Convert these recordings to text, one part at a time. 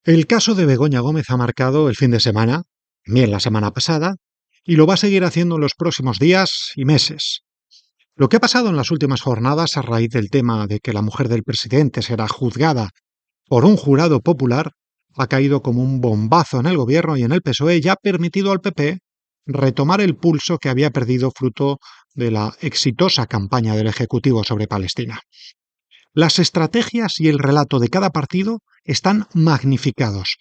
El caso de Begoña Gómez ha marcado el fin de semana, también la semana pasada, y lo va a seguir haciendo en los próximos días y meses. Lo que ha pasado en las últimas jornadas a raíz del tema de que la mujer del presidente será juzgada por un jurado popular ha caído como un bombazo en el gobierno y en el PSOE y ha permitido al PP retomar el pulso que había perdido fruto de la exitosa campaña del Ejecutivo sobre Palestina. Las estrategias y el relato de cada partido están magnificados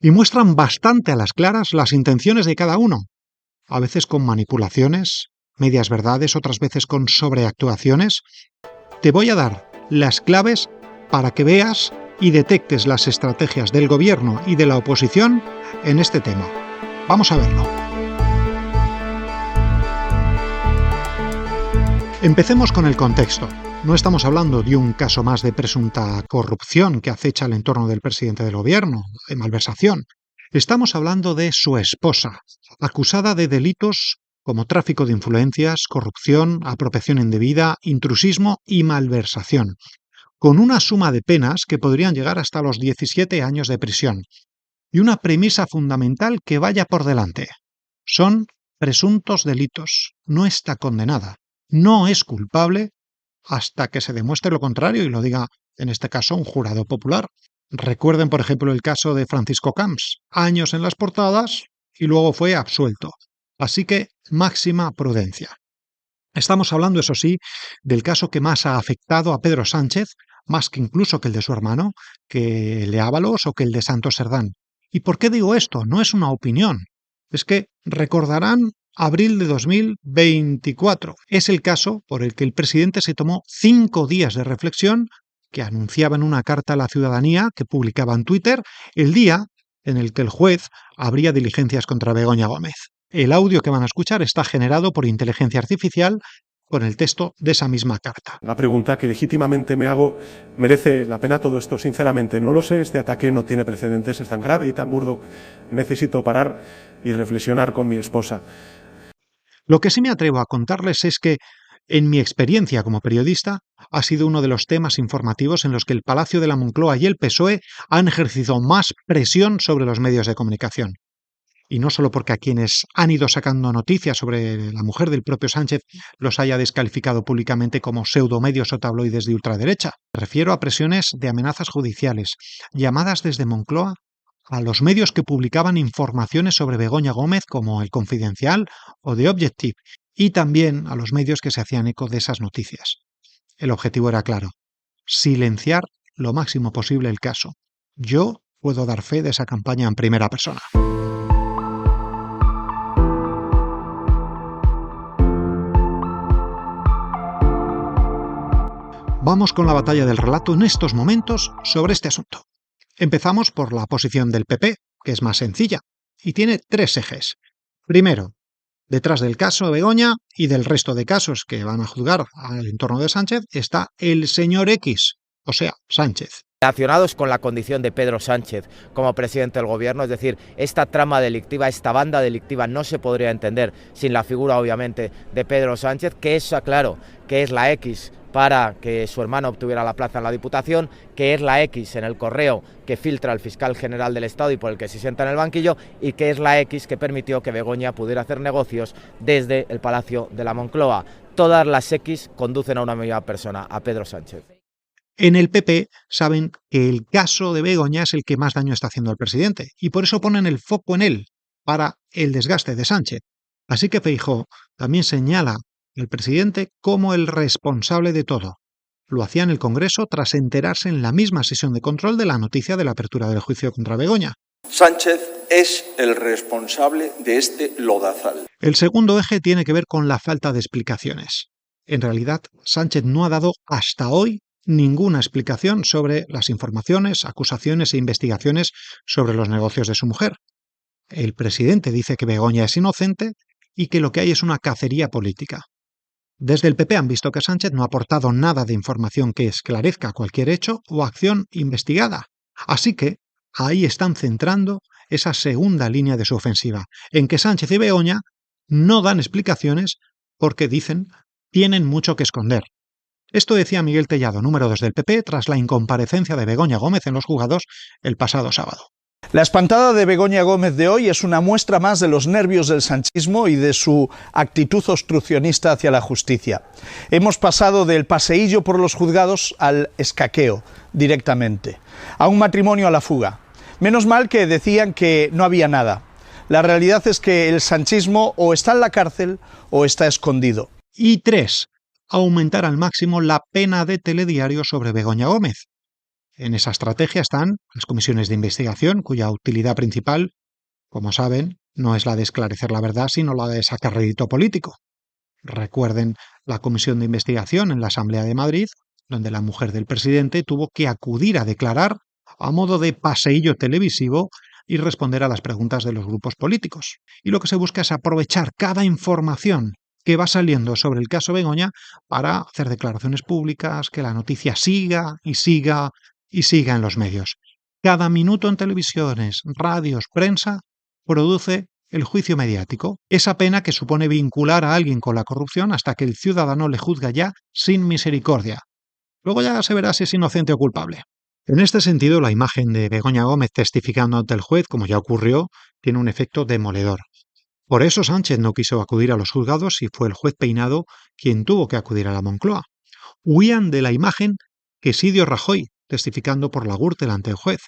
y muestran bastante a las claras las intenciones de cada uno, a veces con manipulaciones, medias verdades, otras veces con sobreactuaciones. Te voy a dar las claves para que veas y detectes las estrategias del gobierno y de la oposición en este tema. Vamos a verlo. Empecemos con el contexto. No estamos hablando de un caso más de presunta corrupción que acecha el entorno del presidente del gobierno, de malversación. Estamos hablando de su esposa, acusada de delitos como tráfico de influencias, corrupción, apropiación indebida, intrusismo y malversación, con una suma de penas que podrían llegar hasta los 17 años de prisión. Y una premisa fundamental que vaya por delante. Son presuntos delitos. No está condenada. No es culpable hasta que se demuestre lo contrario y lo diga, en este caso, un jurado popular. Recuerden, por ejemplo, el caso de Francisco Camps. Años en las portadas y luego fue absuelto. Así que máxima prudencia. Estamos hablando, eso sí, del caso que más ha afectado a Pedro Sánchez, más que incluso que el de su hermano, que el de Ábalos o que el de Santos Serdán. ¿Y por qué digo esto? No es una opinión. Es que recordarán abril de 2024. Es el caso por el que el presidente se tomó 5 días de reflexión que anunciaba en una carta a la ciudadanía que publicaba en Twitter el día en el que el juez abría diligencias contra Begoña Gómez. El audio que van a escuchar está generado por inteligencia artificial con el texto de esa misma carta. La pregunta que legítimamente me hago, ¿merece la pena todo esto? Sinceramente, no lo sé. Este ataque no tiene precedentes, es tan grave y tan burdo. Necesito parar y reflexionar con mi esposa. Lo que sí me atrevo a contarles es que, en mi experiencia como periodista, ha sido uno de los temas informativos en los que el Palacio de la Moncloa y el PSOE han ejercido más presión sobre los medios de comunicación. Y no solo porque a quienes han ido sacando noticias sobre la mujer del propio Sánchez los haya descalificado públicamente como pseudomedios o tabloides de ultraderecha. Me refiero a presiones de amenazas judiciales, llamadas desde Moncloa a los medios que publicaban informaciones sobre Begoña Gómez como El Confidencial o The Objective, y también a los medios que se hacían eco de esas noticias. El objetivo era claro: silenciar lo máximo posible el caso. Yo puedo dar fe de esa campaña en primera persona. Vamos con la batalla del relato en estos momentos sobre este asunto. Empezamos por la posición del PP, que es más sencilla, y tiene 3 ejes. Primero, detrás del caso Begoña y del resto de casos que van a juzgar al entorno de Sánchez está el señor X, o sea, Sánchez. Relacionados con la condición de Pedro Sánchez como presidente del gobierno, es decir, esta trama delictiva, esta banda delictiva no se podría entender sin la figura, obviamente, de Pedro Sánchez, que es, claro, que es la X para que su hermano obtuviera la plaza en la Diputación, que es la X en el correo que filtra el fiscal general del Estado y por el que se sienta en el banquillo, y que es la X que permitió que Begoña pudiera hacer negocios desde el Palacio de la Moncloa. Todas las X conducen a una misma persona, a Pedro Sánchez. En el PP saben que el caso de Begoña es el que más daño está haciendo al presidente y por eso ponen el foco en él para el desgaste de Sánchez. Así que Feijóo también señala al presidente como el responsable de todo. Lo hacía en el Congreso tras enterarse en la misma sesión de control de la noticia de la apertura del juicio contra Begoña. Sánchez es el responsable de este lodazal. El segundo eje tiene que ver con la falta de explicaciones. En realidad, Sánchez no ha dado hasta hoy ninguna explicación sobre las informaciones, acusaciones e investigaciones sobre los negocios de su mujer. El presidente dice que Begoña es inocente y que lo que hay es una cacería política. Desde el PP han visto que Sánchez no ha aportado nada de información que esclarezca cualquier hecho o acción investigada. Así que ahí están centrando esa segunda línea de su ofensiva, en que Sánchez y Begoña no dan explicaciones porque, dicen, tienen mucho que esconder. Esto decía Miguel Tellado, número 2 del PP, tras la incomparecencia de Begoña Gómez en los juzgados el pasado sábado. La espantada de Begoña Gómez de hoy es una muestra más de los nervios del sanchismo y de su actitud obstruccionista hacia la justicia. Hemos pasado del paseillo por los juzgados al escaqueo directamente, a un matrimonio a la fuga. Menos mal que decían que no había nada. La realidad es que el sanchismo o está en la cárcel o está escondido. Y 3. Aumentar al máximo la pena de telediario sobre Begoña Gómez. En esa estrategia están las comisiones de investigación, cuya utilidad principal, como saben, no es la de esclarecer la verdad, sino la de sacar rédito político. Recuerden la comisión de investigación en la Asamblea de Madrid, donde la mujer del presidente tuvo que acudir a declarar a modo de paseillo televisivo y responder a las preguntas de los grupos políticos. Y lo que se busca es aprovechar cada información que va saliendo sobre el caso Begoña para hacer declaraciones públicas, que la noticia siga y siga y siga en los medios. Cada minuto en televisiones, radios, prensa, produce el juicio mediático, esa pena que supone vincular a alguien con la corrupción hasta que el ciudadano le juzga ya sin misericordia. Luego ya se verá si es inocente o culpable. En este sentido, la imagen de Begoña Gómez testificando ante el juez, como ya ocurrió, tiene un efecto demoledor. Por eso Sánchez no quiso acudir a los juzgados y fue el juez Peinado quien tuvo que acudir a la Moncloa. Huían de la imagen que Sidio Rajoy, testificando por la Gürtel ante el juez.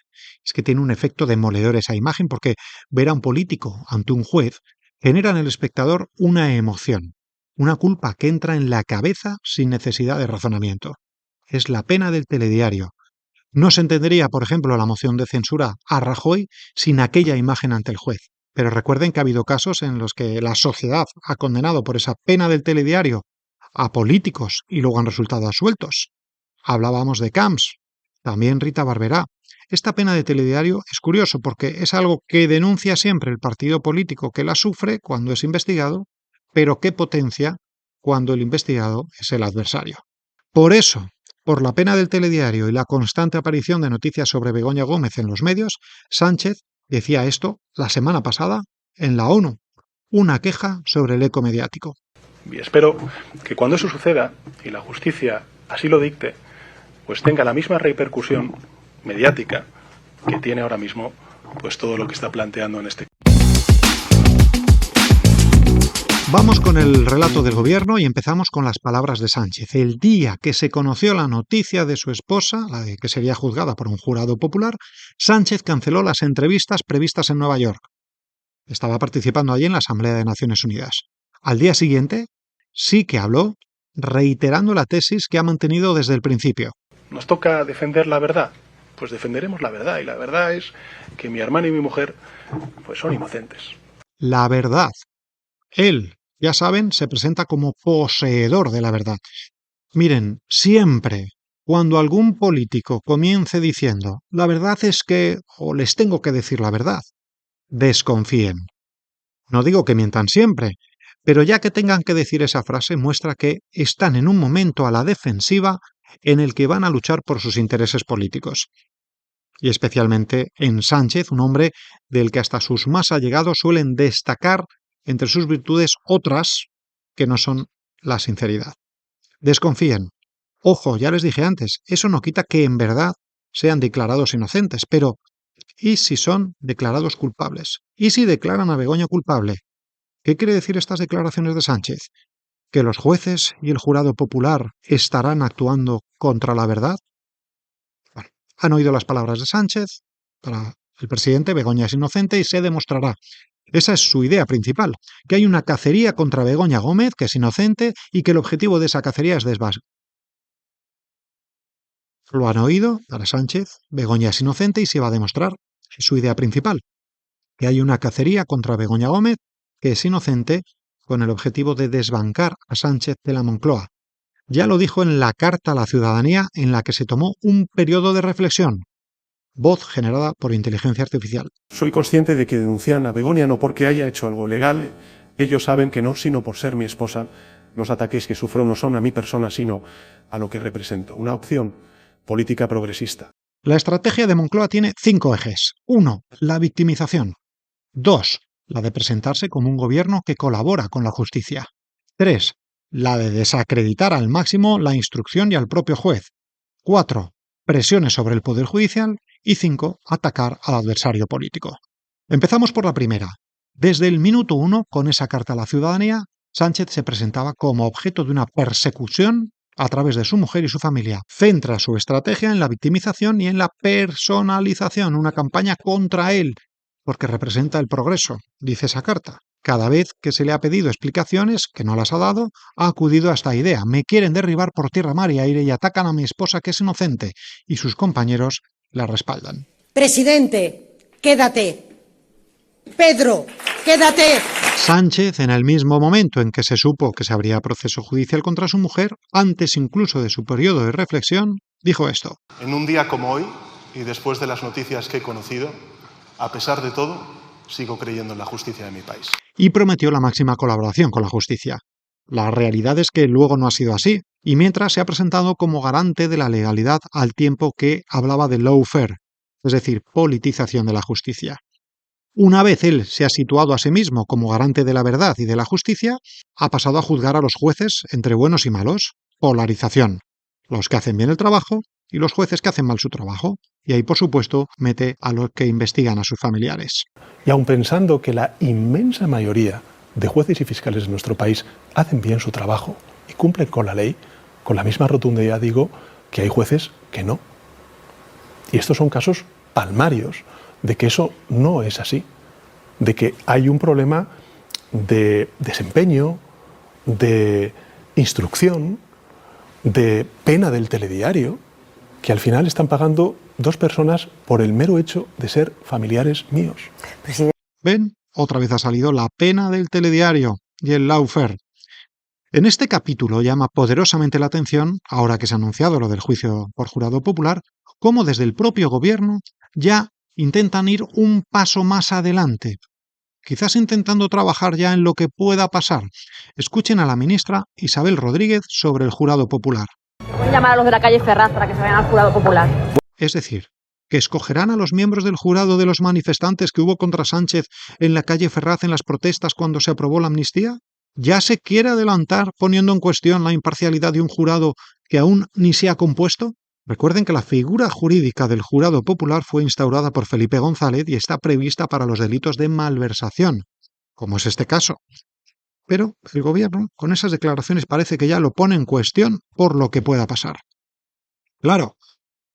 Es que tiene un efecto demoledor esa imagen porque ver a un político ante un juez genera en el espectador una emoción, una culpa que entra en la cabeza sin necesidad de razonamiento. Es la pena del telediario. No se entendería, por ejemplo, la moción de censura a Rajoy sin aquella imagen ante el juez. Pero recuerden que ha habido casos en los que la sociedad ha condenado por esa pena del telediario a políticos y luego han resultado absueltos. Hablábamos de Camps, también Rita Barberá. Esta pena de telediario es curioso porque es algo que denuncia siempre el partido político que la sufre cuando es investigado, pero que potencia cuando el investigado es el adversario. Por eso, por la pena del telediario y la constante aparición de noticias sobre Begoña Gómez en los medios, Sánchez decía esto la semana pasada en la ONU, una queja sobre el eco mediático. Y espero que cuando eso suceda, y la justicia así lo dicte, pues tenga la misma repercusión mediática que tiene ahora mismo pues todo lo que está planteando en este. Vamos con el relato del gobierno y empezamos con las palabras de Sánchez. El día que se conoció la noticia de su esposa, la de que sería juzgada por un jurado popular, Sánchez canceló las entrevistas previstas en Nueva York. Estaba participando allí en la Asamblea de Naciones Unidas. Al día siguiente, sí que habló, reiterando la tesis que ha mantenido desde el principio. Nos toca defender la verdad, pues defenderemos la verdad, y la verdad es que mi hermano y mi mujer pues son inocentes. La verdad. Él, ya saben, se presenta como poseedor de la verdad. Miren, siempre, cuando algún político comience diciendo la verdad es que, o les tengo que decir la verdad, desconfíen. No digo que mientan siempre, pero ya que tengan que decir esa frase muestra que están en un momento a la defensiva en el que van a luchar por sus intereses políticos. Y especialmente en Sánchez, un hombre del que hasta sus más allegados suelen destacar entre sus virtudes otras que no son la sinceridad. Desconfíen. Ojo, ya les dije antes, eso no quita que en verdad sean declarados inocentes, pero ¿y si son declarados culpables? ¿Y si declaran a Begoña culpable? ¿Qué quiere decir estas declaraciones de Sánchez? ¿Que los jueces y el jurado popular estarán actuando contra la verdad? Bueno, han oído las palabras de Sánchez. Para el presidente, Begoña es inocente y se demostrará. Esa es su idea principal, que hay una cacería contra Begoña Gómez, que es inocente, y que el objetivo de esa cacería es desvasar. Lo han oído, para Sánchez, Begoña es inocente y se va a demostrar. Es su idea principal, que hay una cacería contra Begoña Gómez, que es inocente, con el objetivo de desbancar a Sánchez de la Moncloa. Ya lo dijo en la carta a la ciudadanía en la que se tomó un periodo de reflexión. Voz generada por inteligencia artificial. Soy consciente de que denuncian a Begoña no porque haya hecho algo legal. Ellos saben que no, sino por ser mi esposa. Los ataques que sufro no son a mi persona, sino a lo que represento. Una opción política progresista. La estrategia de Moncloa tiene 5 ejes. 1. La victimización. 2. La de presentarse como un gobierno que colabora con la justicia. 3. La de desacreditar al máximo la instrucción y al propio juez. 4. Presiones sobre el Poder Judicial. Y 5. Atacar al adversario político. Empezamos por la primera. Desde el minuto 1, con esa carta a la ciudadanía, Sánchez se presentaba como objeto de una persecución a través de su mujer y su familia. Centra su estrategia en la victimización y en la personalización, una campaña contra él, porque representa el progreso, dice esa carta. Cada vez que se le ha pedido explicaciones, que no las ha dado, ha acudido a esta idea. Me quieren derribar por tierra, mar y aire y atacan a mi esposa, que es inocente, y sus compañeros la respaldan. Presidente, quédate. Pedro, quédate. Sánchez, en el mismo momento en que se supo que se abría proceso judicial contra su mujer, antes incluso de su periodo de reflexión, dijo esto. En un día como hoy, y después de las noticias que he conocido, a pesar de todo, sigo creyendo en la justicia de mi país. Y prometió la máxima colaboración con la justicia. La realidad es que luego no ha sido así, y mientras se ha presentado como garante de la legalidad al tiempo que hablaba de lawfare, es decir, politización de la justicia. Una vez él se ha situado a sí mismo como garante de la verdad y de la justicia, ha pasado a juzgar a los jueces entre buenos y malos. Polarización. Los que hacen bien el trabajo y los jueces que hacen mal su trabajo. Y ahí, por supuesto, mete a los que investigan a sus familiares. Y aun pensando que la inmensa mayoría de jueces y fiscales de nuestro país hacen bien su trabajo y cumplen con la ley, con la misma rotundidad digo que hay jueces que no. Y estos son casos palmarios de que eso no es así, de que hay un problema de desempeño, de instrucción, de pena del telediario, que al final están pagando 2 personas por el mero hecho de ser familiares míos. ¿Ven? Otra vez ha salido la pena del telediario y el lawfare. En este capítulo llama poderosamente la atención, ahora que se ha anunciado lo del juicio por jurado popular, cómo desde el propio gobierno ya intentan ir un paso más adelante, quizás intentando trabajar ya en lo que pueda pasar. Escuchen a la ministra Isabel Rodríguez sobre el jurado popular. Voy a llamar a los de la calle Ferraz para que se vayan al jurado popular. Es decir, que escogerán a los miembros del jurado de los manifestantes que hubo contra Sánchez en la calle Ferraz en las protestas cuando se aprobó la amnistía. ¿Ya se quiere adelantar poniendo en cuestión la imparcialidad de un jurado que aún ni se ha compuesto? Recuerden que la figura jurídica del jurado popular fue instaurada por Felipe González y está prevista para los delitos de malversación, como es este caso. Pero el gobierno, con esas declaraciones, parece que ya lo pone en cuestión por lo que pueda pasar. Claro,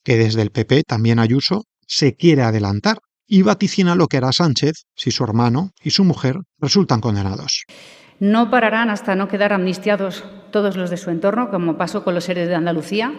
que desde el PP también Ayuso se quiere adelantar y vaticina lo que hará Sánchez si su hermano y su mujer resultan condenados. No pararán hasta no quedar amnistiados todos los de su entorno, como pasó con los héroes de Andalucía.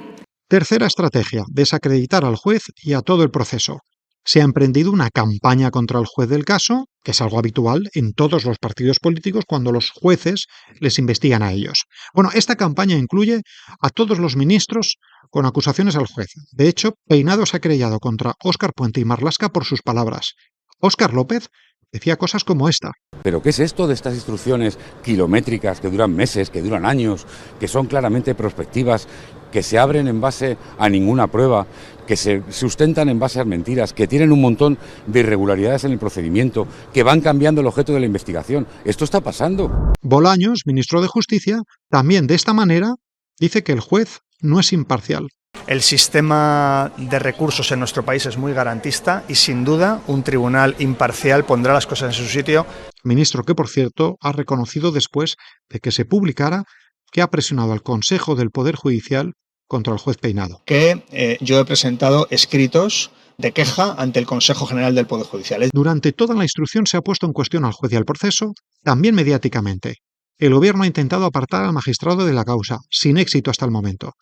Tercera estrategia, desacreditar al juez y a todo el proceso. Se ha emprendido una campaña contra el juez del caso, que es algo habitual en todos los partidos políticos cuando los jueces les investigan a ellos. Bueno, esta campaña incluye a todos los ministros con acusaciones al juez. De hecho, Peinado se ha querellado contra Óscar Puente y Marlaska por sus palabras. Óscar López decía cosas como esta. ¿Pero qué es esto de estas instrucciones kilométricas que duran meses, que duran años, que son claramente prospectivas, que se abren en base a ninguna prueba, que se sustentan en base a mentiras, que tienen un montón de irregularidades en el procedimiento, que van cambiando el objeto de la investigación? Esto está pasando. Bolaños, ministro de Justicia, también de esta manera dice que el juez no es imparcial. El sistema de recursos en nuestro país es muy garantista y sin duda un tribunal imparcial pondrá las cosas en su sitio. Ministro que, por cierto, ha reconocido después de que se publicara que ha presionado al Consejo del Poder Judicial contra el juez Peinado. Que yo he presentado escritos de queja ante el Consejo General del Poder Judicial. Durante toda la instrucción se ha puesto en cuestión al juez y al proceso, también mediáticamente. El gobierno ha intentado apartar al magistrado de la causa, sin éxito hasta el momento.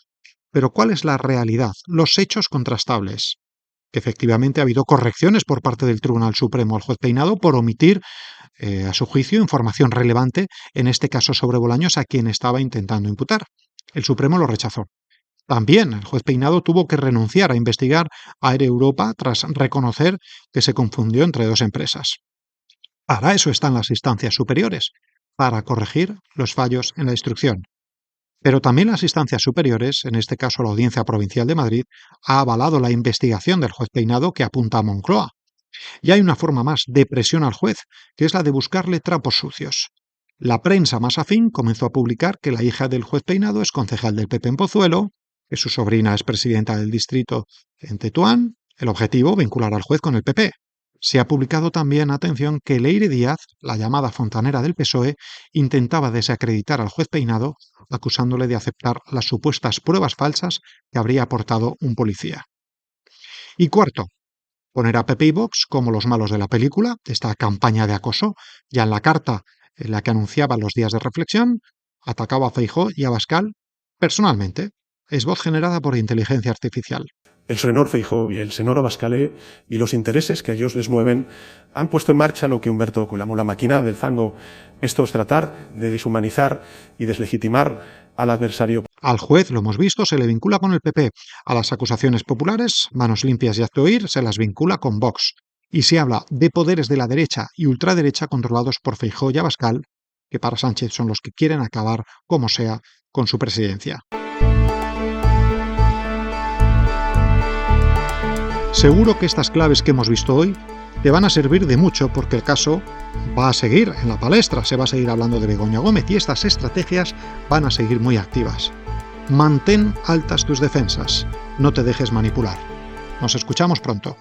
Pero ¿cuál es la realidad? Los hechos contrastables. Que efectivamente ha habido correcciones por parte del Tribunal Supremo al juez Peinado por omitir, a su juicio, información relevante, en este caso sobre Bolaños, a quien estaba intentando imputar. El Supremo lo rechazó. También el juez Peinado tuvo que renunciar a investigar a Air Europa tras reconocer que se confundió entre 2 empresas. Para eso están las instancias superiores, para corregir los fallos en la instrucción. Pero también las instancias superiores, en este caso la Audiencia Provincial de Madrid, ha avalado la investigación del juez Peinado que apunta a Moncloa. Y hay una forma más de presión al juez, que es la de buscarle trapos sucios. La prensa más afín comenzó a publicar que la hija del juez Peinado es concejal del PP en Pozuelo, que su sobrina es presidenta del distrito en Tetuán El objetivo, vincular al juez con el PP. Se ha publicado también, atención, que Leire Díaz, la llamada fontanera del PSOE, intentaba desacreditar al juez Peinado, acusándole de aceptar las supuestas pruebas falsas que habría aportado un policía. Y cuarto, poner a PP y Vox como los malos de la película, esta campaña de acoso. Ya en la carta en la que anunciaba los días de reflexión, atacaba a Feijóo y a Abascal personalmente. Es voz generada por inteligencia artificial. El senador Feijóo y el senador Abascal y los intereses que a ellos les mueven han puesto en marcha lo que Humberto llamó la máquina del fango. Esto es tratar de deshumanizar y deslegitimar al adversario. Al juez, lo hemos visto, se le vincula con el PP. A las acusaciones populares, manos limpias y acto oír, se las vincula con Vox. Y se habla de poderes de la derecha y ultraderecha controlados por Feijóo y Abascal, que para Sánchez son los que quieren acabar, como sea, con su presidencia. Seguro que estas claves que hemos visto hoy te van a servir de mucho porque el caso va a seguir en la palestra, se va a seguir hablando de Begoña Gómez y estas estrategias van a seguir muy activas. Mantén altas tus defensas, no te dejes manipular. Nos escuchamos pronto.